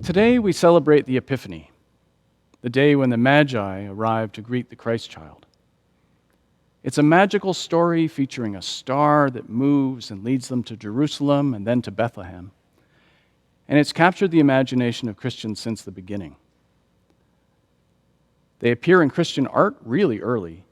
Today we celebrate the Epiphany, the day when the Magi arrived to greet the Christ child. It's a magical story featuring a star that moves and leads them to Jerusalem and then to Bethlehem. And it's captured the imagination of Christians since the beginning. They appear in Christian art really early,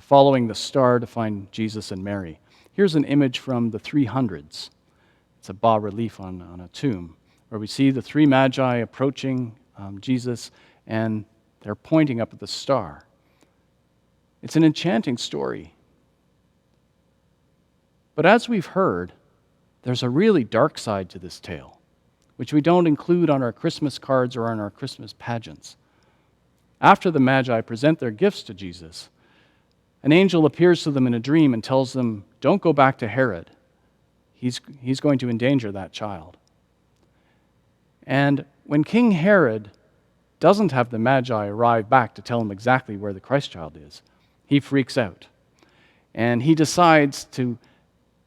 following the star to find Jesus and Mary. Here's an image from the 300s. It's a bas-relief on a tomb, where we see the three magi approaching Jesus, and they're pointing up at the star. It's an enchanting story. But as we've heard, there's a really dark side to this tale, which we don't include on our Christmas cards or on our Christmas pageants. After the Magi present their gifts to Jesus, an angel appears to them in a dream and tells them, "Don't go back to Herod. He's going to endanger that child." And when King Herod doesn't have the Magi arrive back to tell him exactly where the Christ child is, he freaks out. And he decides to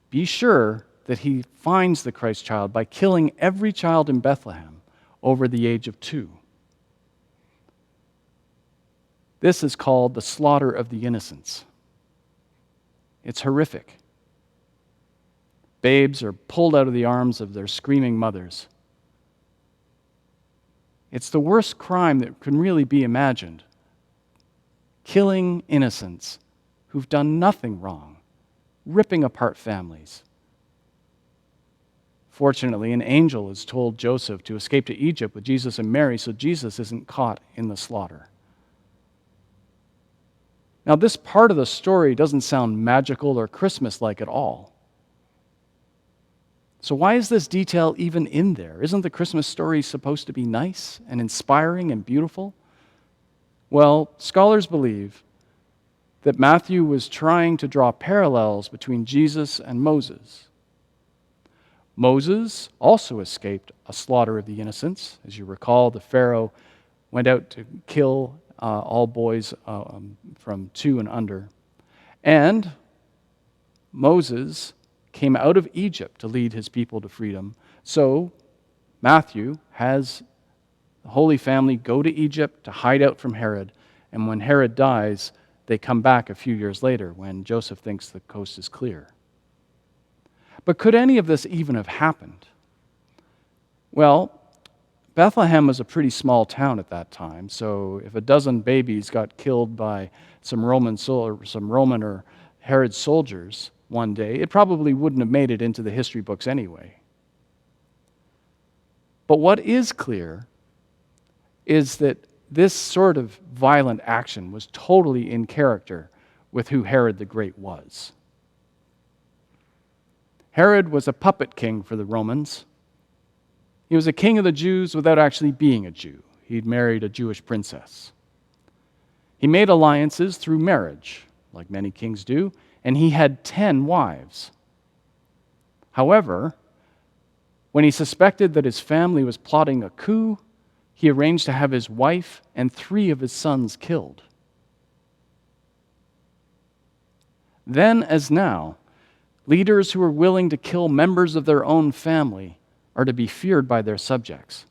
be sure that he finds the Christ child by killing every child in Bethlehem over the age of 2. This is called the slaughter of the innocents. It's horrific. Babes are pulled out of the arms of their screaming mothers. It's the worst crime that can really be imagined. Killing innocents who've done nothing wrong, ripping apart families. Fortunately, an angel has told Joseph to escape to Egypt with Jesus and Mary so Jesus isn't caught in the slaughter. Now, this part of the story doesn't sound magical or Christmas-like at all. So why is this detail even in there? Isn't the Christmas story supposed to be nice and inspiring and beautiful? Well, scholars believe that Matthew was trying to draw parallels between Jesus and Moses. Moses also escaped a slaughter of the innocents. As you recall, the Pharaoh went out to kill all boys from 2 and under. And Moses came out of Egypt to lead his people to freedom. So Matthew has the Holy Family go to Egypt to hide out from Herod. And when Herod dies, they come back a few years later when Joseph thinks the coast is clear. But could any of this even have happened? Well, Bethlehem was a pretty small town at that time, so if a dozen babies got killed by some Roman or Herod soldiers one day, it probably wouldn't have made it into the history books anyway. But what is clear is that this sort of violent action was totally in character with who Herod the Great was. Herod was a puppet king for the Romans. He was a king of the Jews without actually being a Jew. He'd married a Jewish princess. He made alliances through marriage, like many kings do, and he had 10 wives. However, when he suspected that his family was plotting a coup, he arranged to have his wife and 3 of his sons killed. Then, as now, leaders who are willing to kill members of their own family are to be feared by their subjects.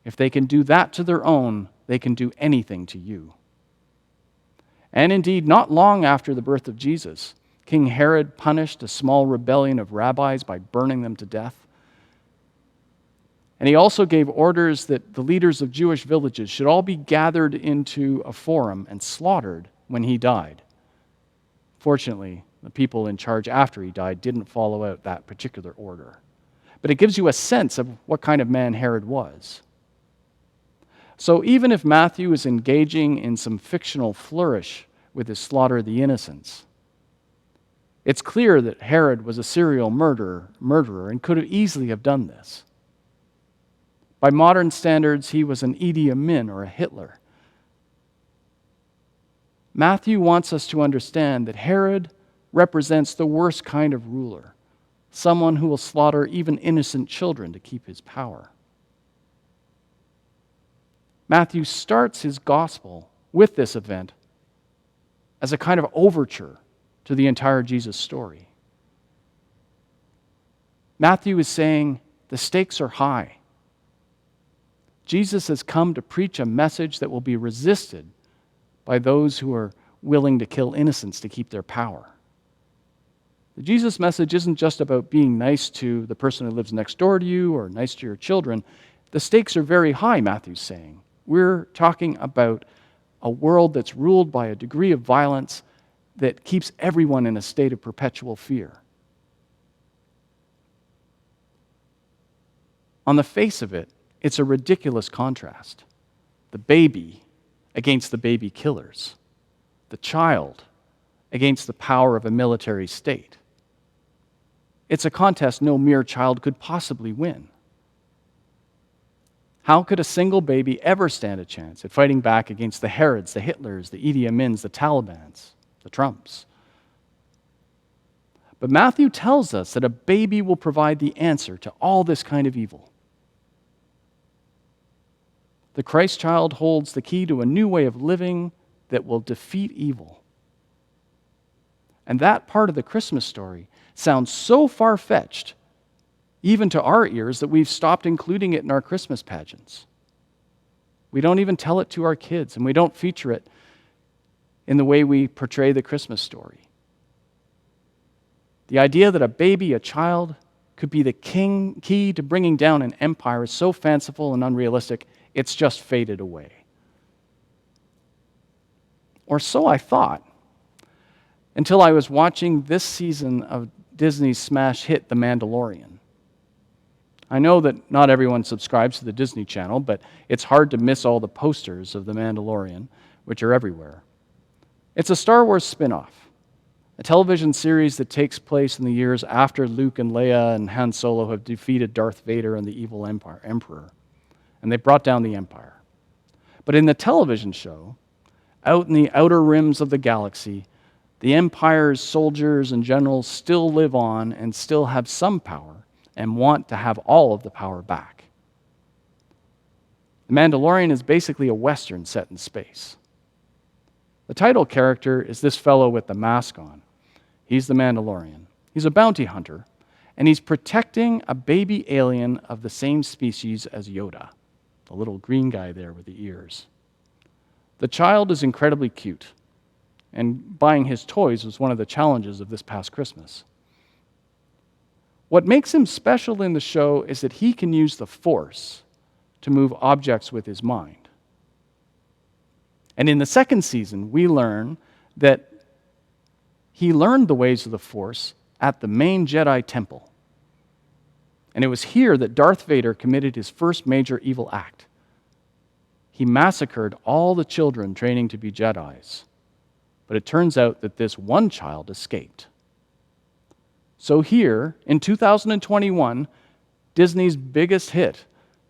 If they can do that to their own, they can do anything to you. And indeed, not long after the birth of Jesus, King Herod punished a small rebellion of rabbis by burning them to death. And he also gave orders that the leaders of Jewish villages should all be gathered into a forum and slaughtered when he died. Fortunately, the people in charge after he died didn't follow out that particular order. But it gives you a sense of what kind of man Herod was. So even if Matthew is engaging in some fictional flourish with his slaughter of the innocents, it's clear that Herod was a serial murderer and could have easily have done this. By modern standards, he was an Idi Amin or a Hitler. Matthew wants us to understand that Herod represents the worst kind of ruler, someone who will slaughter even innocent children to keep his power. Matthew starts his gospel with this event as a kind of overture to the entire Jesus story. Matthew is saying the stakes are high. Jesus has come to preach a message that will be resisted by those who are willing to kill innocents to keep their power. The Jesus message isn't just about being nice to the person who lives next door to you or nice to your children. The stakes are very high, Matthew's saying. We're talking about a world that's ruled by a degree of violence that keeps everyone in a state of perpetual fear. On the face of it, it's a ridiculous contrast. The baby against the baby killers. The child against the power of a military state. It's a contest no mere child could possibly win. How could a single baby ever stand a chance at fighting back against the Herods, the Hitlers, the Idi Amins, the Talibans, the Trumps? But Matthew tells us that a baby will provide the answer to all this kind of evil. The Christ child holds the key to a new way of living that will defeat evil. And that part of the Christmas story sounds so far-fetched, even to our ears, that we've stopped including it in our Christmas pageants. We don't even tell it to our kids, and we don't feature it in the way we portray the Christmas story. The idea that a baby, a child, could be the key to bringing down an empire is so fanciful and unrealistic, it's just faded away. Or so I thought, until I was watching this season of Disney's smash hit, The Mandalorian. I know that not everyone subscribes to the Disney Channel, but it's hard to miss all the posters of The Mandalorian, which are everywhere. It's a Star Wars spin-off, a television series that takes place in the years after Luke and Leia and Han Solo have defeated Darth Vader and the evil Emperor, and they brought down the Empire. But in the television show, out in the outer rims of the galaxy, the Empire's soldiers and generals still live on and still have some power and want to have all of the power back. The Mandalorian is basically a Western set in space. The title character is this fellow with the mask on. He's the Mandalorian. He's a bounty hunter, and he's protecting a baby alien of the same species as Yoda, the little green guy there with the ears. The child is incredibly cute, and buying his toys was one of the challenges of this past Christmas. What makes him special in the show is that he can use the Force to move objects with his mind. And in the second season, we learn that he learned the ways of the Force at the main Jedi temple. And it was here that Darth Vader committed his first major evil act. He massacred all the children training to be Jedis. But it turns out that this one child escaped. So here, in 2021, Disney's biggest hit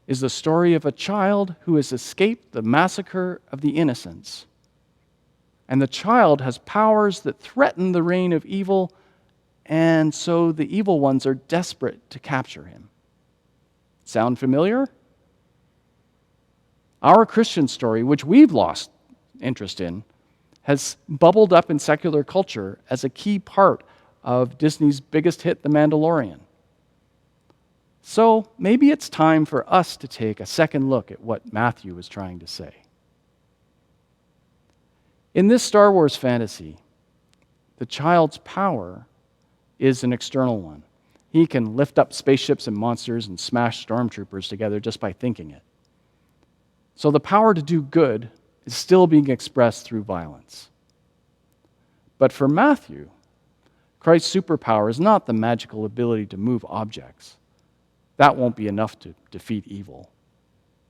is the story of a child who has escaped the massacre of the innocents. And the child has powers that threaten the reign of evil, and so the evil ones are desperate to capture him. Sound familiar? Our Christian story, which we've lost interest in, has bubbled up in secular culture as a key part of Disney's biggest hit, The Mandalorian. So maybe it's time for us to take a second look at what Matthew is trying to say. In this Star Wars fantasy, the child's power is an external one. He can lift up spaceships and monsters and smash stormtroopers together just by thinking it. So the power to do good is still being expressed through violence. But for Matthew, Christ's superpower is not the magical ability to move objects. That won't be enough to defeat evil.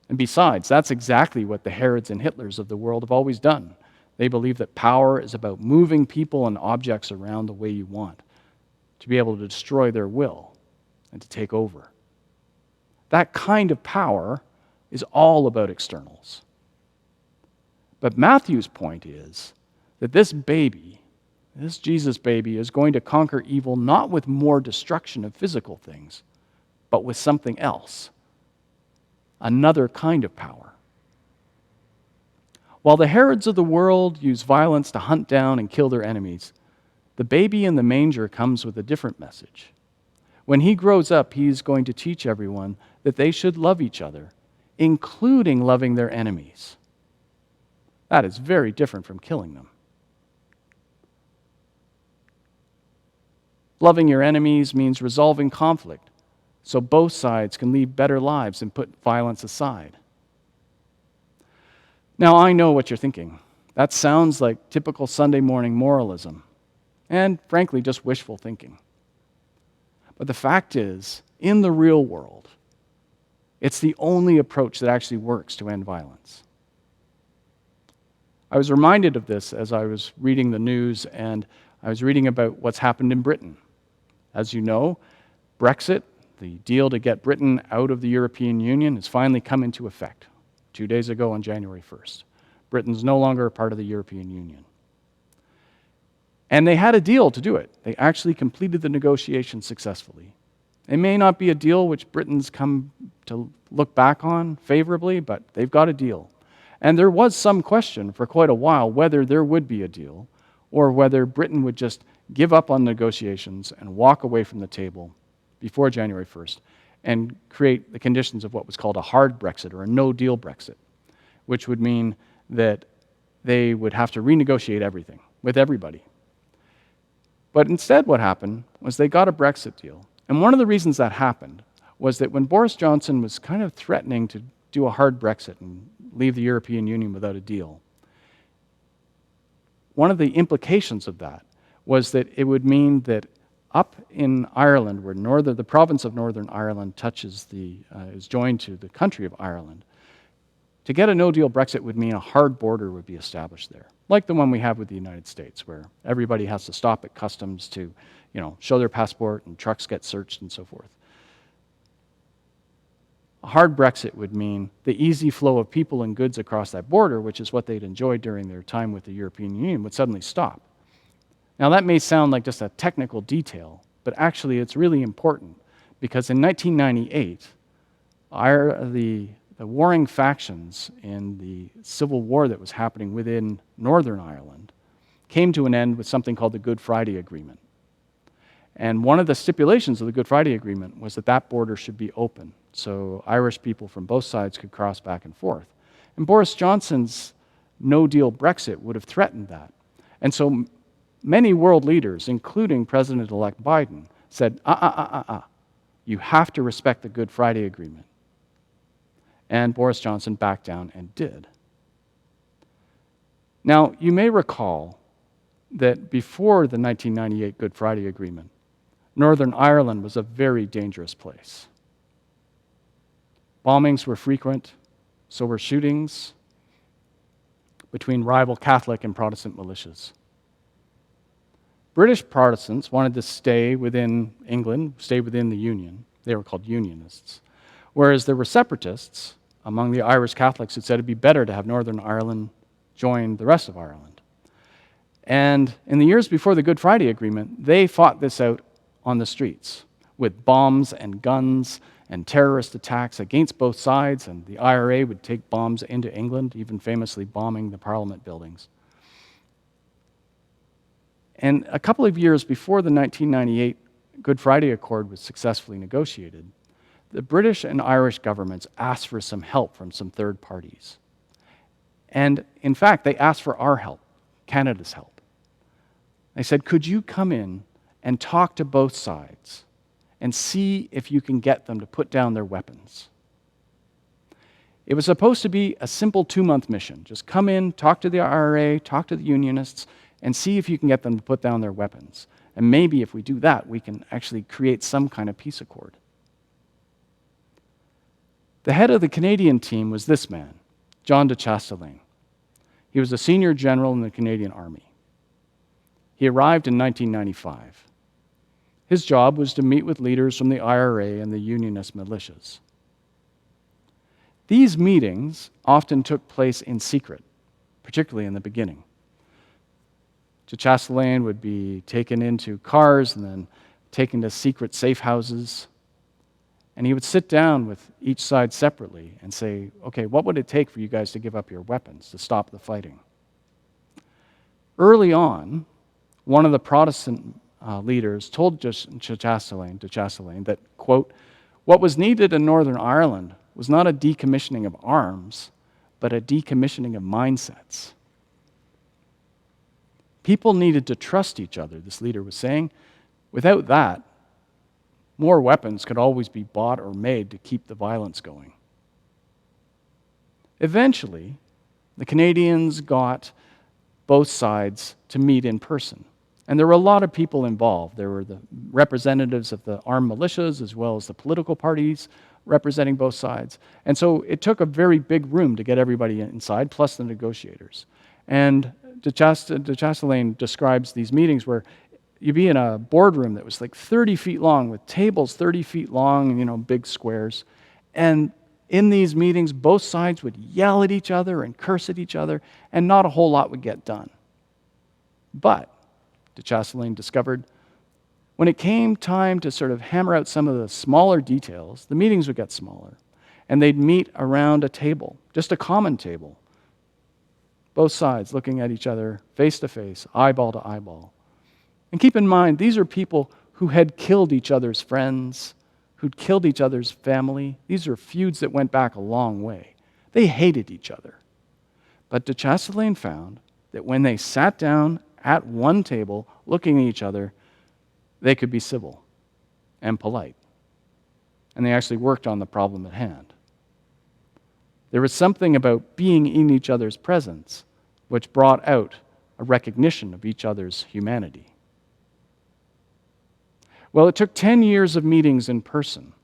And besides, that's exactly what the Herods and Hitlers of the world have always done. They believe that power is about moving people and objects around the way you want, to be able to destroy their will and to take over. That kind of power is all about externals. But Matthew's point is that this baby, this Jesus baby, is going to conquer evil not with more destruction of physical things, but with something else, another kind of power. While the Herods of the world use violence to hunt down and kill their enemies, the baby in the manger comes with a different message. When he grows up, he is going to teach everyone that they should love each other including loving their enemies. That is very different from killing them. Loving your enemies means resolving conflict so both sides can lead better lives and put violence aside. Now, I know what you're thinking. That sounds like typical Sunday morning moralism, and frankly, just wishful thinking. But the fact is, in the real world, it's the only approach that actually works to end violence. I was reminded of this as I was reading the news, and I was reading about what's happened in Britain. As you know, Brexit, the deal to get Britain out of the European Union, has finally come into effect 2 days ago on January 1st. Britain's no longer a part of the European Union. And they had a deal to do it. They actually completed the negotiations successfully. It may not be a deal which Britons come to look back on favorably, but they've got a deal. And there was some question for quite a while whether there would be a deal or whether Britain would just give up on negotiations and walk away from the table before January 1st and create the conditions of what was called a hard Brexit or a no-deal Brexit, which would mean that they would have to renegotiate everything with everybody. But instead what happened was they got a Brexit deal. And one of the reasons that happened was that when Boris Johnson was kind of threatening to do a hard Brexit and leave the European Union without a deal, one of the implications of that was that it would mean that up in Ireland, where the province of Northern Ireland is joined to the country of Ireland, to get a no-deal Brexit would mean a hard border would be established there, like the one we have with the United States, where everybody has to stop at customs to, show their passport and trucks get searched and so forth. A hard Brexit would mean the easy flow of people and goods across that border, which is what they'd enjoyed during their time with the European Union, would suddenly stop. Now, that may sound like just a technical detail, but actually it's really important because in 1998, the warring factions in the civil war that was happening within Northern Ireland came to an end with something called the Good Friday Agreement. And one of the stipulations of the Good Friday Agreement was that that border should be open, so Irish people from both sides could cross back and forth. And Boris Johnson's no-deal Brexit would have threatened that. And so many world leaders, including President-elect Biden, said, you have to respect the Good Friday Agreement. And Boris Johnson backed down and did. Now, you may recall that before the 1998 Good Friday Agreement, Northern Ireland was a very dangerous place. Bombings were frequent, so were shootings between rival Catholic and Protestant militias. British Protestants wanted to stay within England, stay within the Union. They were called Unionists. Whereas there were separatists among the Irish Catholics who said it'd be better to have Northern Ireland join the rest of Ireland. And in the years before the Good Friday Agreement, they fought this out on the streets with bombs and guns and terrorist attacks against both sides, and the IRA would take bombs into England, even famously bombing the Parliament buildings. And a couple of years before the 1998 Good Friday Accord was successfully negotiated, the British and Irish governments asked for some help from some third parties. And in fact, they asked for our help, Canada's help. They said, could you come in and talk to both sides and see if you can get them to put down their weapons? It was supposed to be a simple 2-month mission. Just come in, talk to the IRA, talk to the Unionists, and see if you can get them to put down their weapons. And maybe if we do that, we can actually create some kind of peace accord. The head of the Canadian team was this man, John de Chastelain. He was a senior general in the Canadian Army. He arrived in 1995. His job was to meet with leaders from the IRA and the Unionist militias. These meetings often took place in secret, particularly in the beginning. De Chastelain would be taken into cars and then taken to secret safe houses. And he would sit down with each side separately and say, okay, what would it take for you guys to give up your weapons to stop the fighting? Early on, one of the Protestant leaders told de Chastelain that, quote, what was needed in Northern Ireland was not a decommissioning of arms, but a decommissioning of mindsets. People needed to trust each other, this leader was saying. Without that, more weapons could always be bought or made to keep the violence going. Eventually, the Canadians got both sides to meet in person. And there were a lot of people involved. There were the representatives of the armed militias as well as the political parties representing both sides. And so it took a very big room to get everybody inside, plus the negotiators. And de Chastelain describes these meetings where you'd be in a boardroom that was like 30 feet long with tables 30 feet long, big squares. And in these meetings, both sides would yell at each other and curse at each other, and not a whole lot would get done. But de Chastelain discovered when it came time to sort of hammer out some of the smaller details, the meetings would get smaller, and they'd meet around a table, just a common table, both sides looking at each other face to face, eyeball to eyeball. And keep in mind, these are people who had killed each other's friends, who'd killed each other's family. These are feuds that went back a long way. They hated each other. But de Chastelain found that when they sat down at one table, looking at each other, they could be civil and polite. And they actually worked on the problem at hand. There was something about being in each other's presence which brought out a recognition of each other's humanity. Well, it took 10 years of meetings in person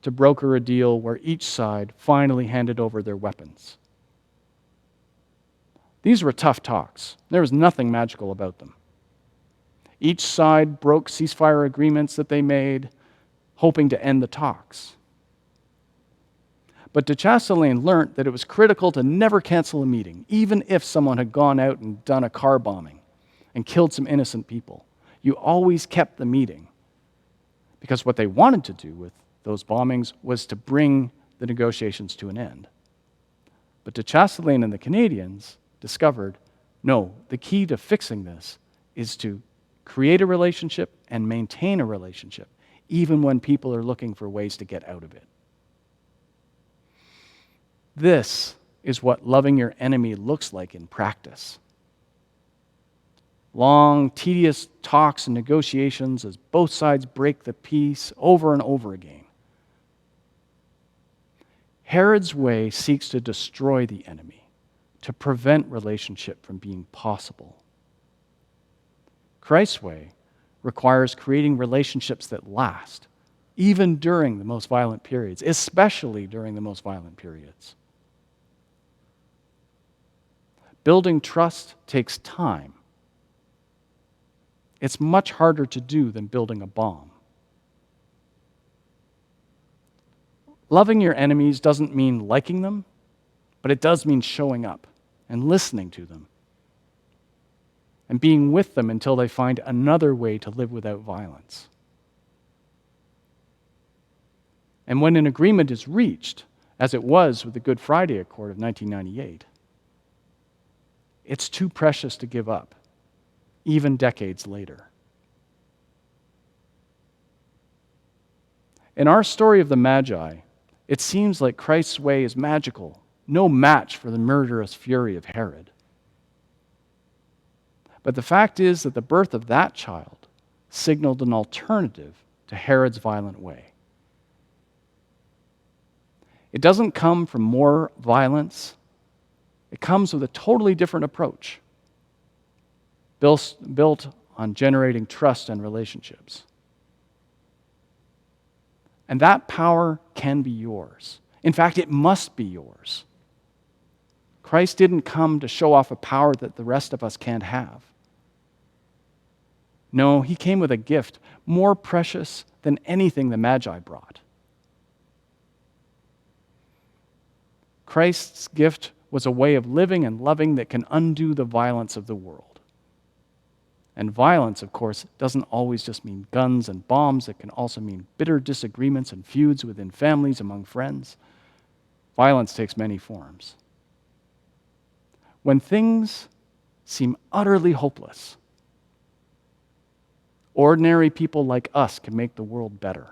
to broker a deal where each side finally handed over their weapons. These were tough talks. There was nothing magical about them. Each side broke ceasefire agreements that they made, hoping to end the talks. But de Chastelain learned that it was critical to never cancel a meeting, even if someone had gone out and done a car bombing and killed some innocent people. You always kept the meeting, because what they wanted to do with those bombings was to bring the negotiations to an end. But de Chastelain and the Canadians discovered, no, the key to fixing this is to create a relationship and maintain a relationship, even when people are looking for ways to get out of it. This is what loving your enemy looks like in practice. Long, tedious talks and negotiations as both sides break the peace over and over again. Herod's way seeks to destroy the enemy, to prevent relationship from being possible. Christ's way requires creating relationships that last, even during the most violent periods, especially during the most violent periods. Building trust takes time. It's much harder to do than building a bomb. Loving your enemies doesn't mean liking them, but it does mean showing up and listening to them and being with them until they find another way to live without violence. And when an agreement is reached, as it was with the Good Friday Accord of 1998, it's too precious to give up, even decades later. In our story of the Magi, it seems like Christ's way is magical, no match for the murderous fury of Herod. But the fact is that the birth of that child signaled an alternative to Herod's violent way. It doesn't come from more violence. It comes with a totally different approach, built on generating trust and relationships. And that power can be yours. In fact, it must be yours. Christ didn't come to show off a power that the rest of us can't have. No, he came with a gift more precious than anything the Magi brought. Christ's gift was a way of living and loving that can undo the violence of the world. And violence, of course, doesn't always just mean guns and bombs. It can also mean bitter disagreements and feuds within families, among friends. Violence takes many forms. When things seem utterly hopeless, ordinary people like us can make the world better.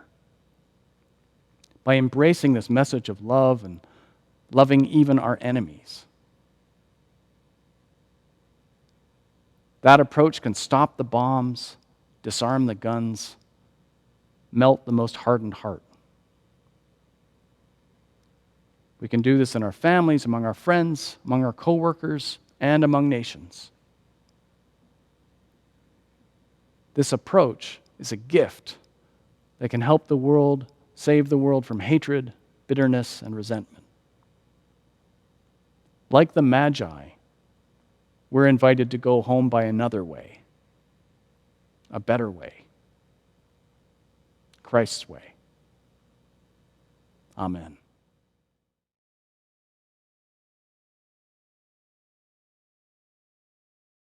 by embracing this message of love and loving even our enemies. That approach can stop the bombs, disarm the guns, melt the most hardened heart. We can do this in our families, among our friends, among our coworkers, and among nations. This approach is a gift that can help the world, save the world from hatred, bitterness, and resentment. Like the Magi, we're invited to go home by another way, a better way, Christ's way. Amen.